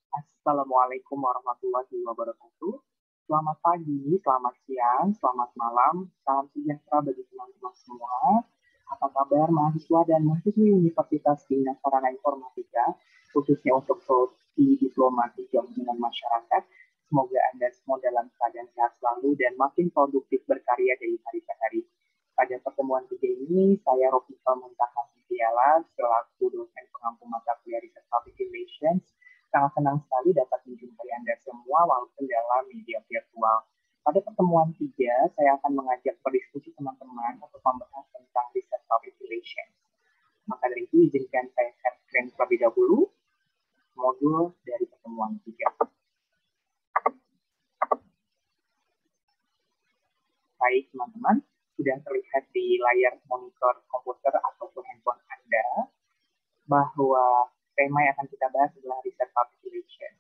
Assalamualaikum warahmatullahi wabarakatuh. Selamat pagi, selamat siang, selamat malam, salam sejahtera bagi teman-teman semua. Apa kabar mahasiswa dan mahasiswi Universitas Bina Sarana Informatika, khususnya untuk prodi Diploma 3 Hubungan Masyarakat. Semoga Anda semua dalam keadaan sehat selalu dan makin produktif berkarya dari hari ke hari. Pada pertemuan tiga ini, saya Rofika Muntaha Fiala, selaku dosen pengampu mata kuliah Riset Public Relations, sangat senang sekali dapat menjumpai Anda semua walaupun dalam media virtual. Pada pertemuan tiga, saya akan mengajak berdiskusi teman-teman untuk membahas tentang Riset Public Relations. Maka dari itu, izinkan saya share screen terlebih dahulu modul dari pertemuan tiga. Baik, teman-teman, sudah terlihat di layar monitor komputer ataupun handphone Anda bahwa tema yang akan kita bahas adalah Riset Public Relations.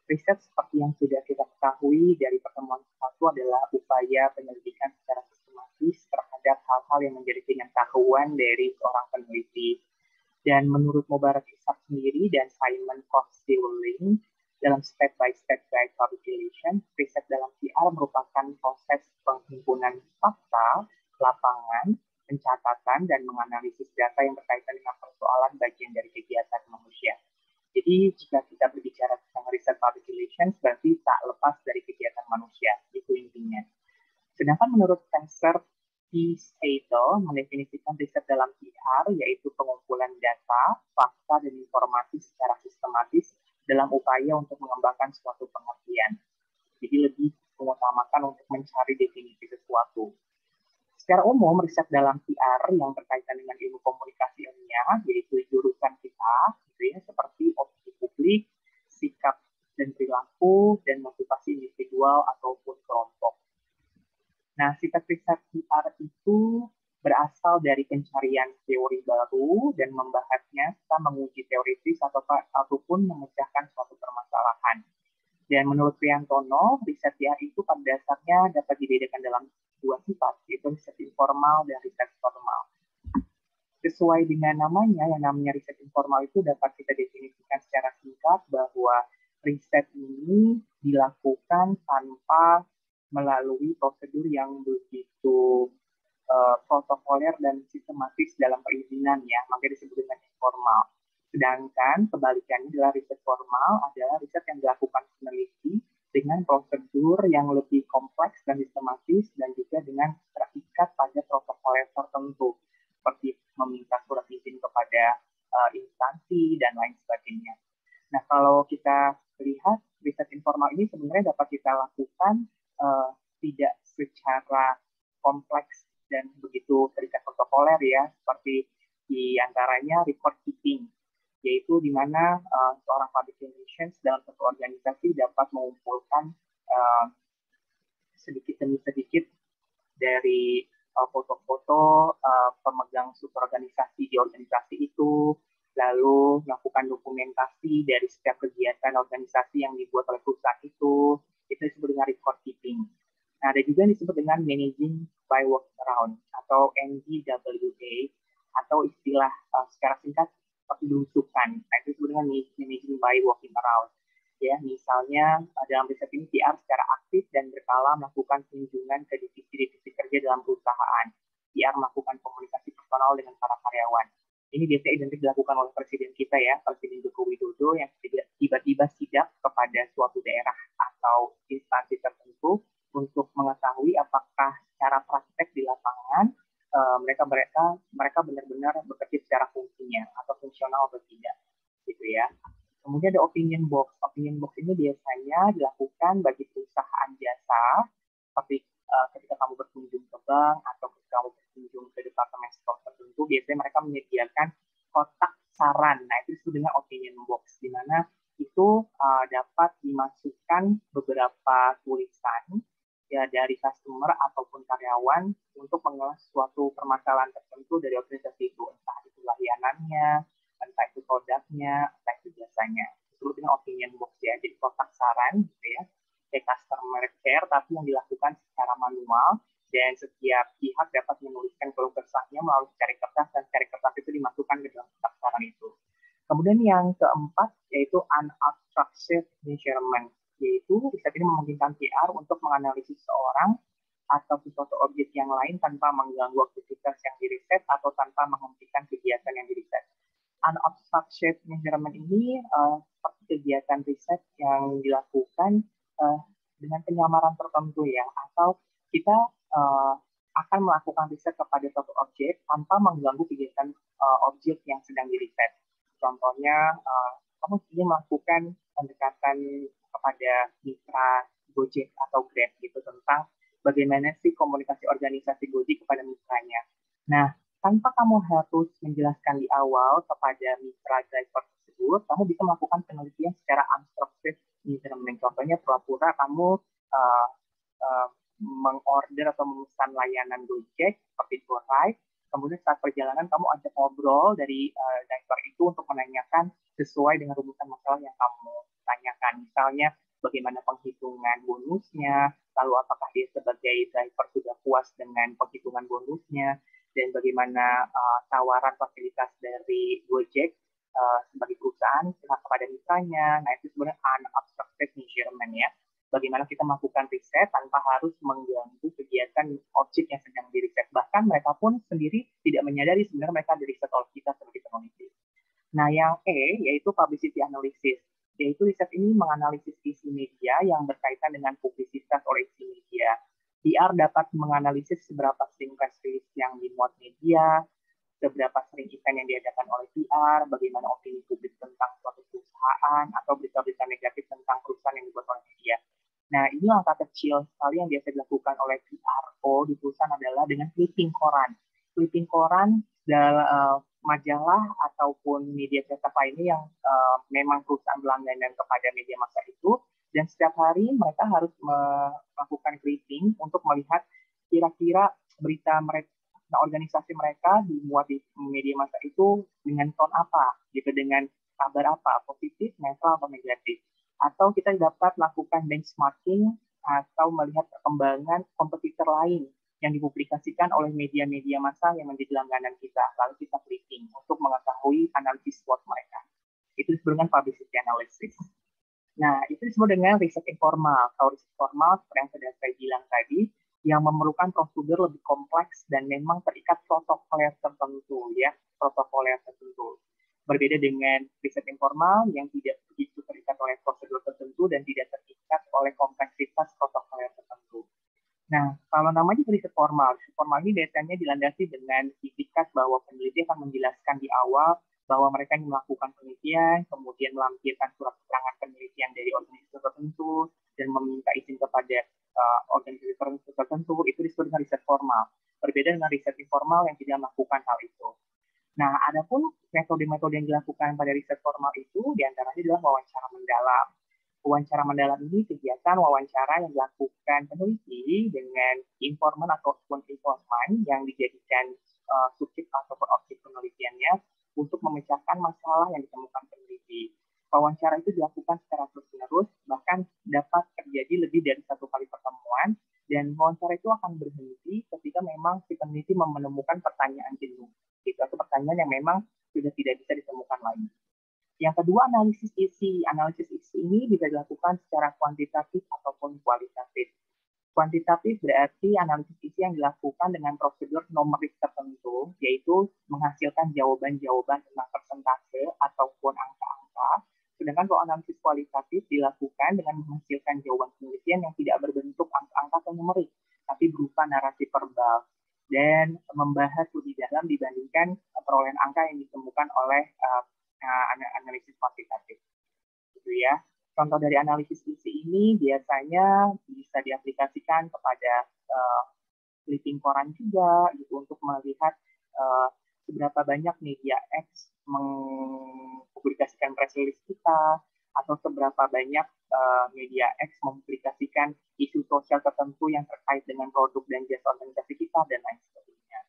Riset seperti yang sudah kita ketahui dari pertemuan satu adalah upaya penyelidikan secara sistematis terhadap hal-hal yang menjadi pengetahuan dari seorang peneliti. Dan menurut Mubarak Ishak sendiri dan Simon Cox-Dewling, dalam step-by-step guide public relations, riset dalam PR merupakan proses penghimpunan fakta, lapangan, pencatatan, dan menganalisis data yang berkaitan dengan persoalan bagian dari kegiatan manusia. Jadi jika kita berbicara tentang riset public relations, berarti tak lepas dari kegiatan manusia, itu intinya. Sedangkan menurut Spencer P. Statel mendefinisikan riset dalam PR, yaitu pengumpulan data, fakta, dan informasi secara sistematis dalam upaya untuk mengembangkan suatu pengertian. Jadi lebih mengutamakan untuk mencari definisi sesuatu. Secara umum, riset dalam PR yang berkaitan dengan ilmu komunikasi ilmiah, yaitu jurusan kita, gitu ya, seperti opini publik, sikap dan perilaku, dan motivasi individual ataupun kelompok. Nah, sifat riset PR itu berasal dari pencarian teori baru dan membahasnya serta menguji teoritis ataupun memecahkan suatu permasalahan. Dan menurut Priantono, riset PR itu pada dasarnya dapat dibedakan dalam dua sifat, yaitu riset informal dan riset formal. Sesuai dengan namanya, yang namanya riset informal itu dapat kita definisikan secara singkat bahwa riset ini dilakukan tanpa melalui prosedur yang begitu protokoler dan sistematis dalam perizinan ya, makanya disebut dengan informal. Sedangkan kebalikannya adalah riset formal adalah riset yang dilakukan peneliti dengan prosedur yang lebih kompleks dan sistematis dan juga dengan terikat pada protokoler tertentu seperti meminta surat izin kepada instansi dan lain sebagainya. Nah, kalau kita lihat riset informal ini sebenarnya dapat kita lakukan tidak secara kompleks dan begitu terikat protokoler ya, seperti di antaranya record keeping, yaitu di mana seorang public relations dalam satu organisasi dapat mengumpulkan sedikit demi sedikit dari foto-foto pemegang superorganisasi di organisasi itu, lalu melakukan dokumentasi dari setiap kegiatan organisasi yang dibuat oleh perusahaan itu disebut dengan record keeping. Nah, ada juga yang disebut dengan managing by walking around atau MBWA atau istilah secara singkat seperti belusukan. Nah, itu disebut dengan managing by walking around. Ya, misalnya dalam riset ini PR secara aktif dan berkala melakukan kunjungan ke divisi-divisi kerja dalam perusahaan. PR melakukan komunikasi personal dengan para karyawan. Ini biasanya identik dilakukan oleh presiden kita ya, Presiden Joko Widodo yang tiba-tiba sidak kepada suatu daerah atau instansi tertentu untuk mengetahui apakah secara praktek di lapangan mereka benar-benar bekerja secara fungsinya atau fungsional atau tidak, gitu ya. Kemudian ada opinion box. Opinion box ini biasanya dilakukan bagi perusahaan jasa, seperti ketika kamu berkunjung ke bank atau ketika kamu berkunjung ke departemen store tertentu, biasanya mereka menyediakan kotak saran. Nah, itu disebut dengan opinion box, di mana itu dapat dimasukkan beberapa tulisan ya dari customer ataupun karyawan untuk mengulas suatu permasalahan tertentu dari organisasi itu, entah itu layanannya, entah itu produknya, entah itu jasanya. Disebut dengan opinion box ya, jadi kotak saran gitu ya, kayak customer care tapi yang dilakukan secara manual dan setiap pihak dapat menuliskan keluh kesahnya melalui secari kertas dan secari kertas itu dimasukkan ke dalam kotak saran itu. Kemudian yang keempat yaitu unobstructed measurement, yaitu riset ini memungkinkan PR untuk menganalisis seorang atau sesuatu objek yang lain tanpa mengganggu aktivitas yang diriset atau tanpa menghentikan kegiatan yang diriset. Unobstructed measurement ini seperti kegiatan riset yang dilakukan dengan penyamaran tertentu ya, atau kita akan melakukan riset kepada suatu objek tanpa mengganggu kegiatan objek yang sedang diriset. Contohnya, kamu ingin melakukan pendekatan kepada mitra Gojek atau Grab gitu tentang bagaimana sih komunikasi organisasi Gojek kepada mitranya. Nah, tanpa kamu harus menjelaskan di awal kepada mitra driver tersebut, kamu bisa melakukan penelitian secara unstructured measurement. Contohnya, pura-pura kamu mengorder atau memesan layanan Gojek seperti GoRide, kemudian saat perjalanan kamu ajak ngobrol dari driver itu untuk menanyakan sesuai dengan rumusan masalah yang kamu tanyakan. Misalnya, bagaimana penghitungan bonusnya, lalu apakah dia sebagai driver sudah puas dengan penghitungan bonusnya, dan bagaimana tawaran fasilitas dari Gojek sebagai perusahaan kepada mitranya. Nah, itu sebenarnya unobstructed measurement ya. Bagaimana kita melakukan riset tanpa harus mengganggu kegiatan objek yang sedang diriset. Bahkan mereka pun sendiri tidak menyadari sebenarnya mereka diriset oleh kita sebagai peneliti. Nah, yang E yaitu publicity analysis, yaitu riset ini menganalisis isi media yang berkaitan dengan publisitas oleh isi media. PR dapat menganalisis seberapa sering press release yang dimuat media, seberapa sering event yang diadakan oleh PR, bagaimana opini publik tentang suatu perusahaan, atau berita-berita negatif tentang perusahaan yang dibuat oleh media. Nah, ini langkah kecil sekali yang biasa dilakukan oleh PRO di perusahaan adalah dengan clipping koran. Clipping koran adalah majalah ataupun media cetak lainnya yang memang perusahaan berlangganan kepada media massa itu, dan setiap hari mereka harus melakukan clipping untuk melihat kira-kira berita mereka, organisasi mereka dimuat di media massa itu dengan tone apa, gitu, dengan kabar apa, positif, netral, atau negatif. Atau kita dapat melakukan benchmarking atau melihat perkembangan kompetitor lain yang dipublikasikan oleh media-media massa yang menjadi langganan kita. Lalu kita clicking untuk mengetahui analisis SWOT mereka. Itu disebut dengan publicity analysis. Nah, itu disebut dengan riset informal. Kalau riset formal, seperti yang sudah saya bilang tadi, yang memerlukan prosedur lebih kompleks dan memang terikat protokoler tertentu, ya, protokoler tertentu. Berbeda dengan riset informal yang tidak begitu terikat oleh prosedur tertentu dan tidak terikat oleh kompleksitas protokoler tertentu. Nah, kalau namanya riset formal ini biasanya dilandasi dengan itikat bahwa peneliti akan menjelaskan di awal bahwa mereka ingin melakukan penelitian, kemudian melampirkan surat keterangan penelitian dari organisasi tertentu, dan meminta izin kepada organisasi tertentu. Itu disebut dengan riset formal. Berbeda dengan riset informal yang tidak melakukan hal itu. Nah, adapun metode-metode yang dilakukan pada riset formal itu diantaranya adalah wawancara mendalam. Wawancara mendalam ini kegiatan wawancara yang dilakukan peneliti dengan informan ataupun informan yang dijadikan subjek ataupun objek penelitiannya untuk memecahkan masalah yang ditemukan peneliti. Wawancara itu dilakukan secara terus-menerus, bahkan dapat terjadi lebih dari satu kali pertemuan, dan wawancara itu akan berhenti ketika memang si peneliti menemukan pertanyaan jenuh. Itu pertanyaan yang memang sudah tidak bisa ditemukan lagi. Yang kedua, analisis isi. Analisis isi ini bisa dilakukan secara kuantitatif ataupun kualitatif. Kuantitatif berarti analisis isi yang dilakukan dengan prosedur numerik tertentu, yaitu menghasilkan jawaban-jawaban tentang persentase ataupun angka-angka. Sedangkan kalau analisis kualitatif dilakukan dengan menghasilkan jawaban penelitian yang tidak berbentuk angka-angka atau numerik, tapi berupa narasi verbal dan membahas lebih dalam dibandingkan perolehan angka yang ditemukan oleh analisis kuantitatif. Gitu ya. Contoh dari analisis isi ini biasanya bisa diaplikasikan kepada clipping koran juga, gitu, untuk melihat seberapa banyak media X mempublikasikan press release kita, atau seberapa banyak media X mempublikasikan isu sosial tertentu yang terkait dengan produk dan jasa organisasi kita, dan lain sebagainya.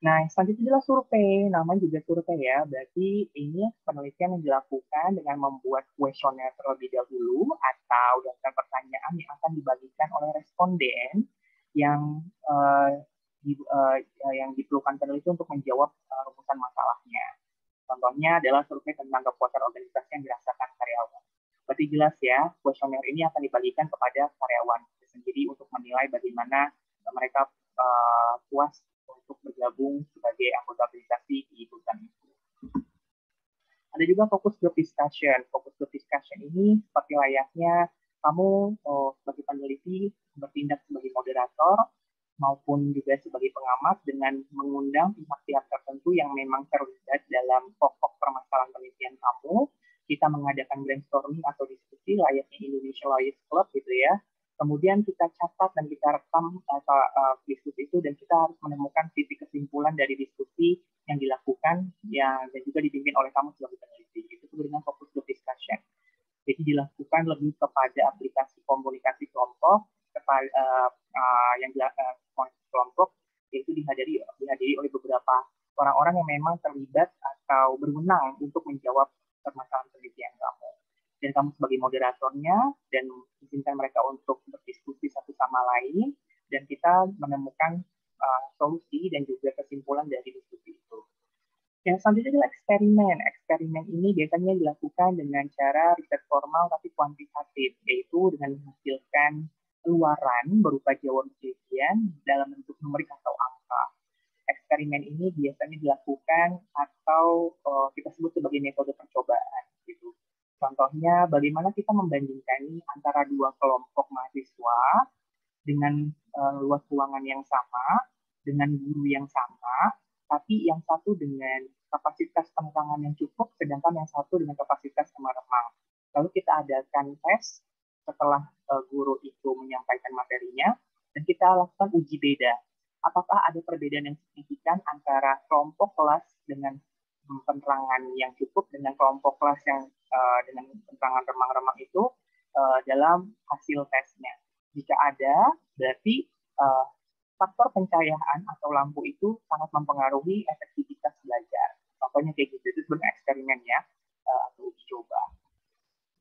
Nah, selanjutnya adalah survei. Namanya juga survei ya, berarti ini penelitian yang dilakukan dengan membuat kuesioner terlebih dahulu atau daftar pertanyaan yang akan dibagikan oleh responden yang diperlukan peneliti untuk menjawab rumusan masalahnya. Contohnya adalah survei tentang kepuasan organisasi yang dirasakan karyawan. Berarti jelas ya, kuesioner ini akan dibagikan kepada karyawan sendiri untuk menilai bagaimana mereka puas untuk bergabung sebagai anggota organisasi di perusahaan itu. Ada juga focus group discussion. Focus group discussion ini seperti layaknya kamu sebagai peneliti bertindak sebagai moderator maupun juga sebagai pengamat dengan mengundang pihak-pihak tertentu yang memang terlibat dalam pokok permasalahan penelitian kamu. Kita mengadakan brainstorming atau diskusi layaknya Indonesia Lawyers Club gitu ya. Kemudian kita catat dan kita rekam diskusi itu dan kita harus menemukan titik kesimpulan dari diskusi yang dilakukan dan juga dipimpin oleh kamu sebagai peneliti. Itu dengan fokus group discussion. Jadi dilakukan lebih kepada aplikasi komunikasi kelompok yang kelompok yaitu dihadiri oleh beberapa orang-orang yang memang terlibat atau berwenang untuk menjawab permasalahan penelitian kamu. Dan kamu sebagai moderatornya dan izinkan mereka untuk berdiskusi satu sama lain dan kita menemukan solusi dan juga kesimpulan dari diskusi itu. Yang selanjutnya adalah eksperimen. Eksperimen ini biasanya dilakukan dengan cara riset formal tapi kuantitatif, yaitu dengan menghasilkan keluaran berupa jawaban ujian dalam bentuk numerik atau angka. Eksperimen ini biasanya dilakukan atau kita sebut sebagai metode percobaan. Gitu. Contohnya, bagaimana kita membandingkan antara dua kelompok mahasiswa dengan luas ruangan yang sama, dengan guru yang sama, tapi yang satu dengan kapasitas penerangan yang cukup, sedangkan yang satu dengan kapasitas remang-remang. Lalu kita adakan tes setelah guru itu menyampaikan materinya, dan kita lakukan uji beda. Apakah ada perbedaan yang signifikan antara kelompok kelas dengan penerangan yang cukup dengan kelompok kelas yang dengan penerangan remang-remang itu dalam hasil tesnya? Jika ada, berarti faktor pencahayaan atau lampu itu sangat mempengaruhi efektivitas belajar. Contohnya kayak gitu, itu sebenarnya eksperimen ya, atau uji coba.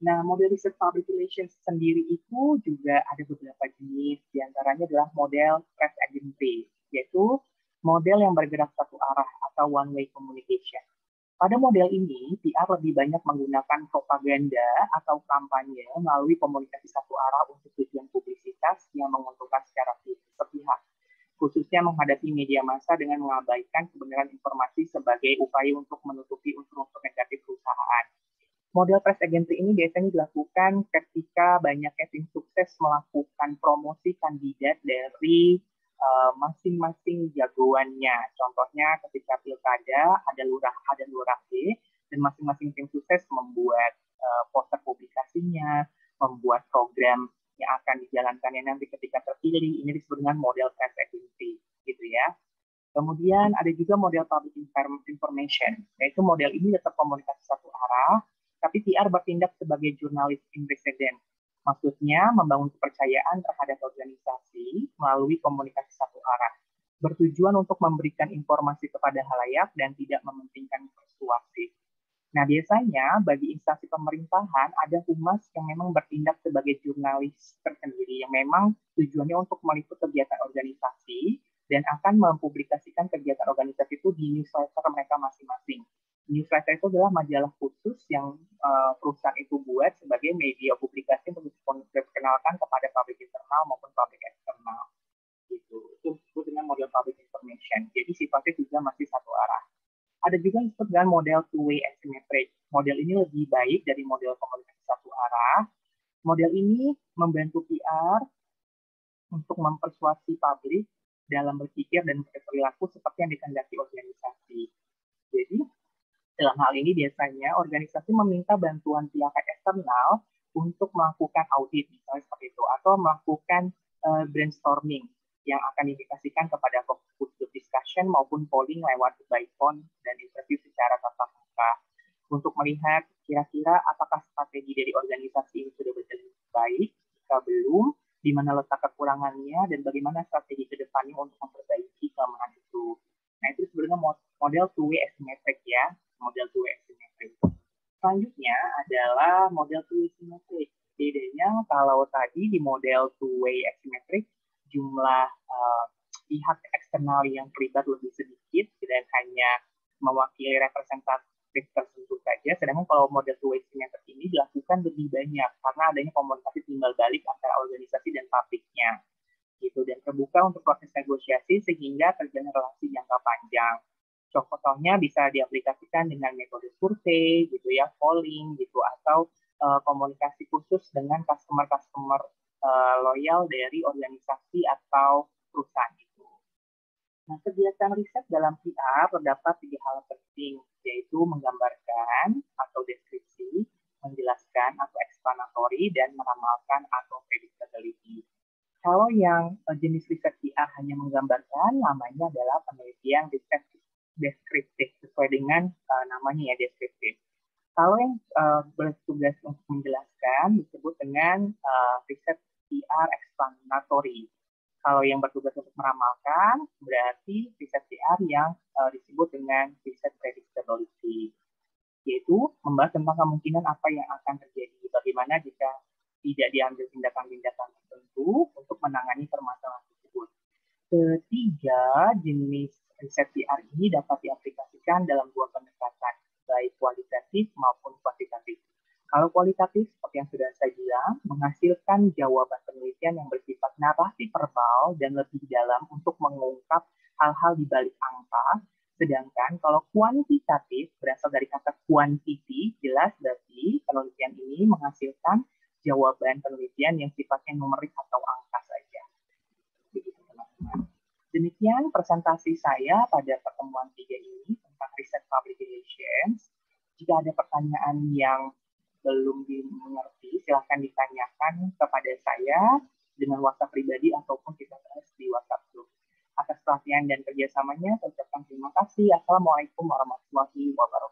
Nah, model research public relations sendiri itu juga ada beberapa jenis, diantaranya adalah model press agency, yaitu model yang bergerak satu arah atau one-way communication. Pada model ini, PR lebih banyak menggunakan propaganda atau kampanye melalui komunikasi satu arah untuk tujuan publisitas yang menguntungkan secara sepihak, khususnya menghadapi media massa dengan mengabaikan kebenaran informasi sebagai upaya untuk menutupi unsur-unsur negatif perusahaan. Model press agency ini biasanya dilakukan ketika banyaknya tim sukses melakukan promosi kandidat dari masing-masing jagoannya. Contohnya ketika pilkada ada lurah B dan masing-masing tim sukses membuat poster publikasinya, membuat program yang akan dijalankannya nanti ketika terpilih. Ini disebut dengan model press agency, gitu ya. Kemudian ada juga model public information, yaitu model ini tetap komunikasi satu arah, tapi PR bertindak sebagai jurnalis in residence. Maksudnya membangun kepercayaan terhadap organisasi melalui komunikasi satu arah. Bertujuan untuk memberikan informasi kepada halayak dan tidak mementingkan persuasif. Nah, biasanya bagi instansi pemerintahan ada humas yang memang bertindak sebagai jurnalis tersendiri yang memang tujuannya untuk meliput kegiatan organisasi dan akan mempublikasikan kegiatan organisasi itu di newsletter mereka masing-masing. Newsletter itu adalah majalah khusus yang perusahaan itu buat sebagai media publikasi untuk diperkenalkan kepada publik internal maupun publik eksternal. Gitu. Itu disebut dengan model public information. Jadi sifatnya juga masih satu arah. Ada juga yang disebut dengan model two-way asymmetric. Model ini lebih baik dari model komunikasi satu arah. Model ini membantu PR untuk mempersuasi publik dalam berpikir dan berperilaku seperti yang dikehendaki organisasi. Jadi, dalam hal ini biasanya organisasi meminta bantuan pihak eksternal untuk melakukan audit, misalnya seperti itu, atau melakukan brainstorming yang akan diindikasikan kepada focus group discussion maupun polling lewat by phone dan interview secara tatap muka untuk melihat kira-kira apakah strategi dari organisasi ini sudah berjalan baik, jika belum, di mana letak kekurangannya, dan bagaimana strategi ke depannya untuk memperbaiki kelemahan itu. Nah, itu sebenarnya model two-way asymmetric ya, model two-way asymmetric. Selanjutnya adalah model two-way symmetric. Bedanya kalau tadi di model two-way asymmetric, jumlah pihak eksternal yang terlibat lebih sedikit dan hanya mewakili waste tertentu saja, sedangkan kalau model to waste method ini dilakukan lebih banyak karena adanya komunikasi timbal balik antara organisasi dan pabriknya gitu, dan terbuka untuk proses negosiasi sehingga terjalin relasi jangka panjang. Contohnya bisa diaplikasikan dengan metode survei gitu ya, polling gitu, atau komunikasi khusus dengan customer-customer loyal dari organisasi atau perusahaan itu. Nah, kegiatan riset dalam PR terdapat 3 hal penting, yaitu menggambarkan atau deskripsi, menjelaskan atau explanatory, dan meramalkan atau predictability. Kalau yang jenis riset PR hanya menggambarkan, namanya adalah penelitian riset deskriptif, sesuai dengan namanya ya, deskriptif. Kalau yang bertugas untuk menjelaskan disebut dengan riset PR explanatory. Kalau yang bertugas untuk meramalkan berarti riset PR yang disebut dengan riset predictability, yaitu membahas tentang kemungkinan apa yang akan terjadi, bagaimana jika tidak diambil tindakan-tindakan tertentu untuk menangani permasalahan tersebut. Ketiga, jenis riset PR ini dapat diaplikasikan dalam 2 pendekatan, baik kualitatif maupun kuantitatif. Kalau kualitatif, seperti yang sudah saya bilang, menghasilkan jawaban penelitian yang bersifat narasi verbal dan lebih dalam untuk mengungkap hal-hal di balik angka. Sedangkan kalau kuantitatif berasal dari kata quantity, jelas berarti penelitian ini menghasilkan jawaban penelitian yang sifatnya numerik atau angka saja. Begitu, teman-teman. Demikian presentasi saya pada pertemuan 3 ini tentang riset public relations. Jika ada pertanyaan yang belum dimengerti, silahkan ditanyakan kepada saya dengan WhatsApp pribadi ataupun kita bahas di WhatsApp group. Atas perhatian dan kerjasamanya, saya ucapkan terima kasih. Assalamualaikum warahmatullahi wabarakatuh.